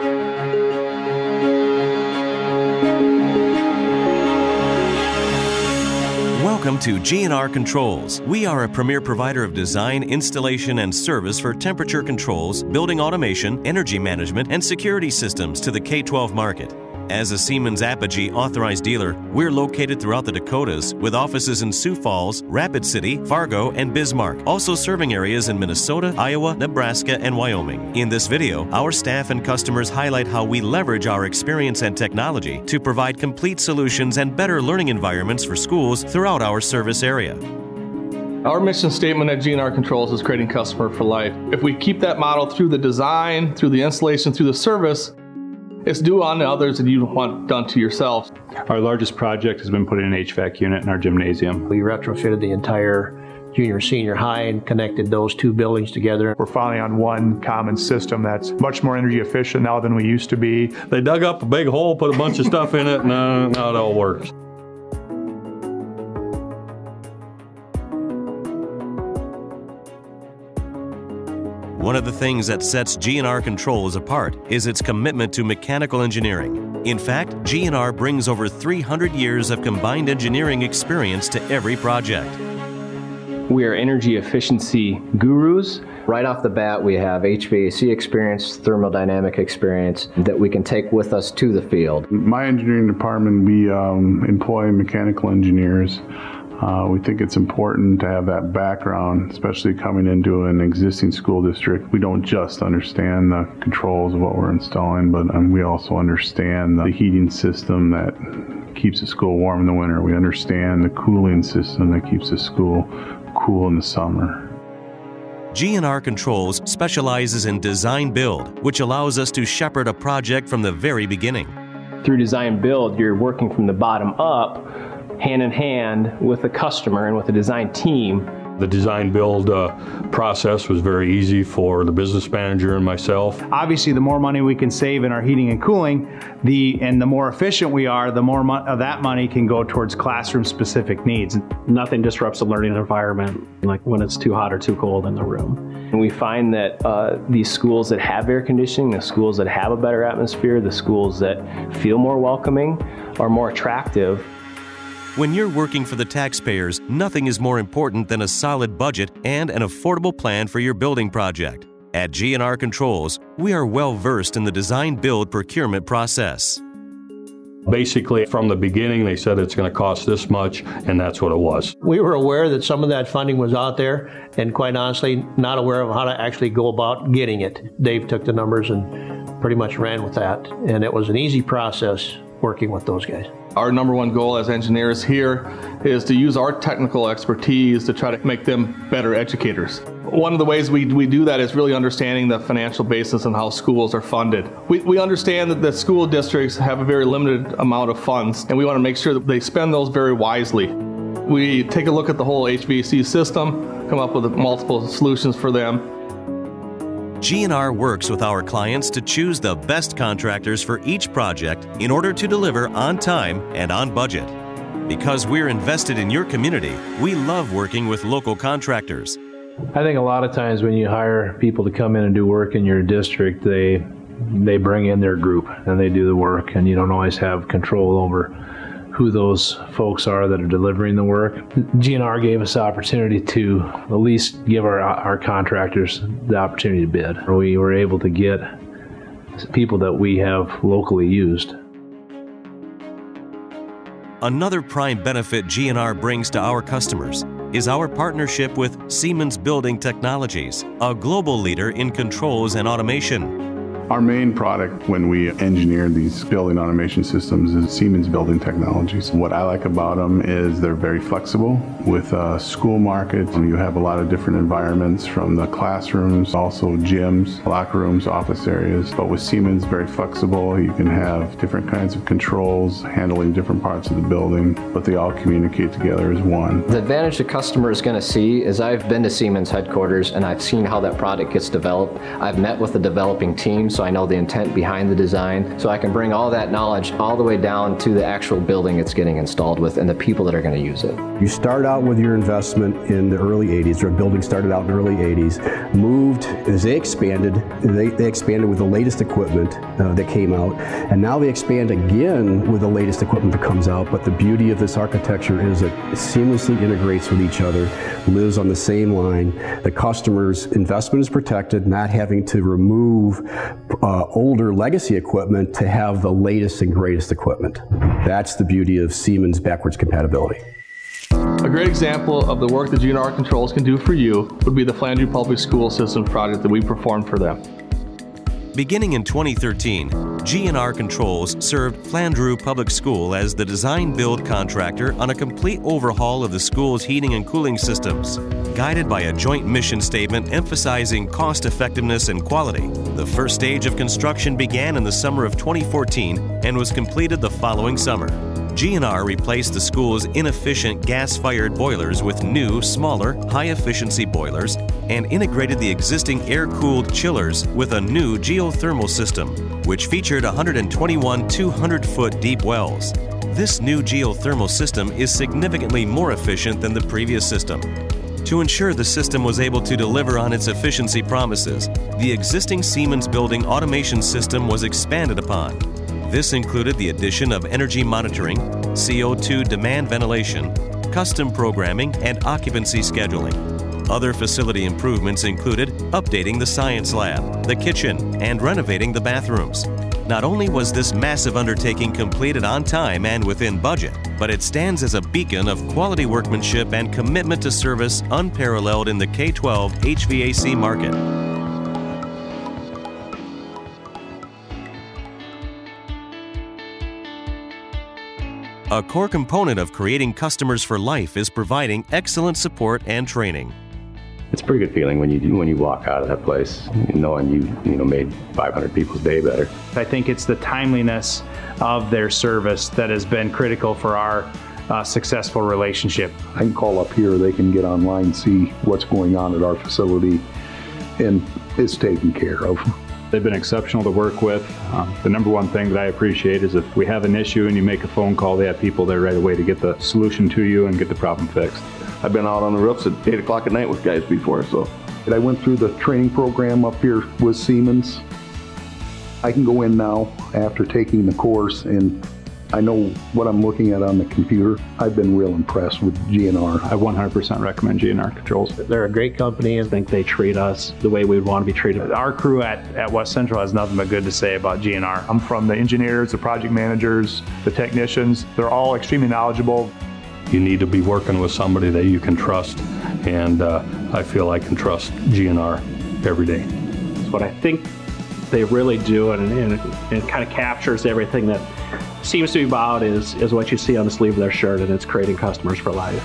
Welcome to G&R Controls. We are a premier provider of design, installation, and service for temperature controls, building automation, energy management, and security systems to the K-12 market. As a Siemens Apogee authorized dealer, we're located throughout the Dakotas with offices in Sioux Falls, Rapid City, Fargo, and Bismarck, also serving areas in Minnesota, Iowa, Nebraska, and Wyoming. In this video, our staff and customers highlight how we leverage our experience and technology to provide complete solutions and better learning environments for schools throughout our service area. Our mission statement at G&R Controls is creating customer for life. If we keep that model through the design, through the installation, through the service, it's do on to others that you want done to yourself. Our largest project has been putting an HVAC unit in our gymnasium. We retrofitted the entire junior senior high and connected those two buildings together. We're finally on one common system that's much more energy efficient now than we used to be. They dug up a big hole, put a bunch of stuff in it, and now it all works. One of the things that sets G&R Controls apart is its commitment to mechanical engineering. In fact, G&R brings over 300 years of combined engineering experience to every project. We are energy efficiency gurus. Right off the bat, we have HVAC experience, thermodynamic experience that we can take with us to the field. My engineering department, we employ mechanical engineers. We think it's important to have that background, especially coming into an existing school district. We don't just understand the controls of what we're installing, but we also understand the heating system that keeps the school warm in the winter. We understand the cooling system that keeps the school cool in the summer. G&R Controls specializes in design build, which allows us to shepherd a project from the very beginning. Through design build, you're working from the bottom up, hand in hand with the customer and with the design team. The design build process was very easy for the business manager and myself. Obviously, the more money we can save in our heating and cooling, and the more efficient we are, the more of that money can go towards classroom-specific needs. Nothing disrupts the learning environment like when it's too hot or too cold in the room. And we find that these schools that have air conditioning, the schools that have a better atmosphere, the schools that feel more welcoming are more attractive. When you're working for the taxpayers, nothing is more important than a solid budget and an affordable plan for your building project. At G&R Controls, we are well versed in the design-build procurement process. Basically, from the beginning, they said it's going to cost this much, and that's what it was. We were aware that some of that funding was out there, and quite honestly, not aware of how to actually go about getting it. Dave took the numbers and pretty much ran with that, and it was an easy process working with those guys. Our number one goal as engineers here is to use our technical expertise to try to make them better educators. One of the ways we do that is really understanding the financial basis and how schools are funded. We understand that the school districts have a very limited amount of funds, and we want to make sure that they spend those very wisely. We take a look at the whole HVAC system, come up with multiple solutions for them. G&R works with our clients to choose the best contractors for each project in order to deliver on time and on budget. Because we're invested in your community, we love working with local contractors. I think a lot of times when you hire people to come in and do work in your district, they bring in their group and they do the work, and you don't always have control over who those folks are that are delivering the work. G&R gave us the opportunity to at least give our contractors the opportunity to bid. We were able to get people that we have locally used. Another prime benefit G&R brings to our customers is our partnership with Siemens Building Technologies, a global leader in controls and automation. Our main product when we engineer these building automation systems is Siemens Building Technologies. What I like about them is they're very flexible. With school markets, you have a lot of different environments, from the classrooms, also gyms, locker rooms, office areas. But with Siemens, very flexible. You can have different kinds of controls handling different parts of the building, but they all communicate together as one. The advantage the customer is going to see is I've been to Siemens headquarters and I've seen how that product gets developed. I've met with the developing teams. so I know the intent behind the design. So I can bring all that knowledge all the way down to the actual building it's getting installed with and the people that are going to use it. You start out with your investment in the early 80s, or a building started out in the early 80s, moved as they expanded, they expanded with the latest equipment that came out, and now they expand again with the latest equipment that comes out. But the beauty of this architecture is it seamlessly integrates with each other, lives on the same line. The customer's investment is protected, not having to remove older legacy equipment to have the latest and greatest equipment. That's the beauty of Siemens backwards compatibility. A great example of the work that GNR Controls can do for you would be the Flandreau Public School Systems project that we performed for them. Beginning in 2013, GNR Controls served Flandreau Public School as the design-build contractor on a complete overhaul of the school's heating and cooling systems. Guided by a joint mission statement emphasizing cost-effectiveness and quality, the first stage of construction began in the summer of 2014 and was completed the following summer. GNR replaced the school's inefficient gas-fired boilers with new, smaller, high-efficiency boilers and integrated the existing air-cooled chillers with a new geothermal system, which featured 121 200-foot deep wells. This new geothermal system is significantly more efficient than the previous system. To ensure the system was able to deliver on its efficiency promises, the existing Siemens building automation system was expanded upon. This included the addition of energy monitoring, CO2 demand ventilation, custom programming, and occupancy scheduling. Other facility improvements included updating the science lab, the kitchen, and renovating the bathrooms. Not only was this massive undertaking completed on time and within budget, but it stands as a beacon of quality workmanship and commitment to service unparalleled in the K-12 HVAC market. A core component of creating customers for life is providing excellent support and training. It's a pretty good feeling when you walk out of that place knowing you made 500 people's day better. I think it's the timeliness of their service that has been critical for our successful relationship. I can call up here, they can get online, see what's going on at our facility, and it's taken care of. They've been exceptional to work with. The number one thing that I appreciate is if we have an issue and you make a phone call, they have people there right away to get the solution to you and get the problem fixed. I've been out on the roofs at 8 o'clock at night with guys before, so. I went through the training program up here with Siemens. I can go in now after taking the course and I know what I'm looking at on the computer. I've been real impressed with GNR. I 100% recommend GNR Controls. They're a great company and I think they treat us the way we would want to be treated. Our crew at West Central has nothing but good to say about GNR. I'm from the engineers, the project managers, the technicians. They're all extremely knowledgeable. You need to be working with somebody that you can trust, and I feel I can trust GNR every day. What I think they really do, and it kind of captures everything that seems to be about is what you see on the sleeve of their shirt, and it's creating customers for life.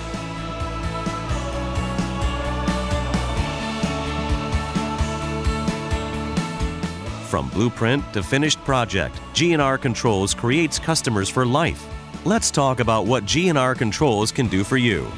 From blueprint to finished project, GNR Controls creates customers for life. Let's talk about what GNR Controls can do for you.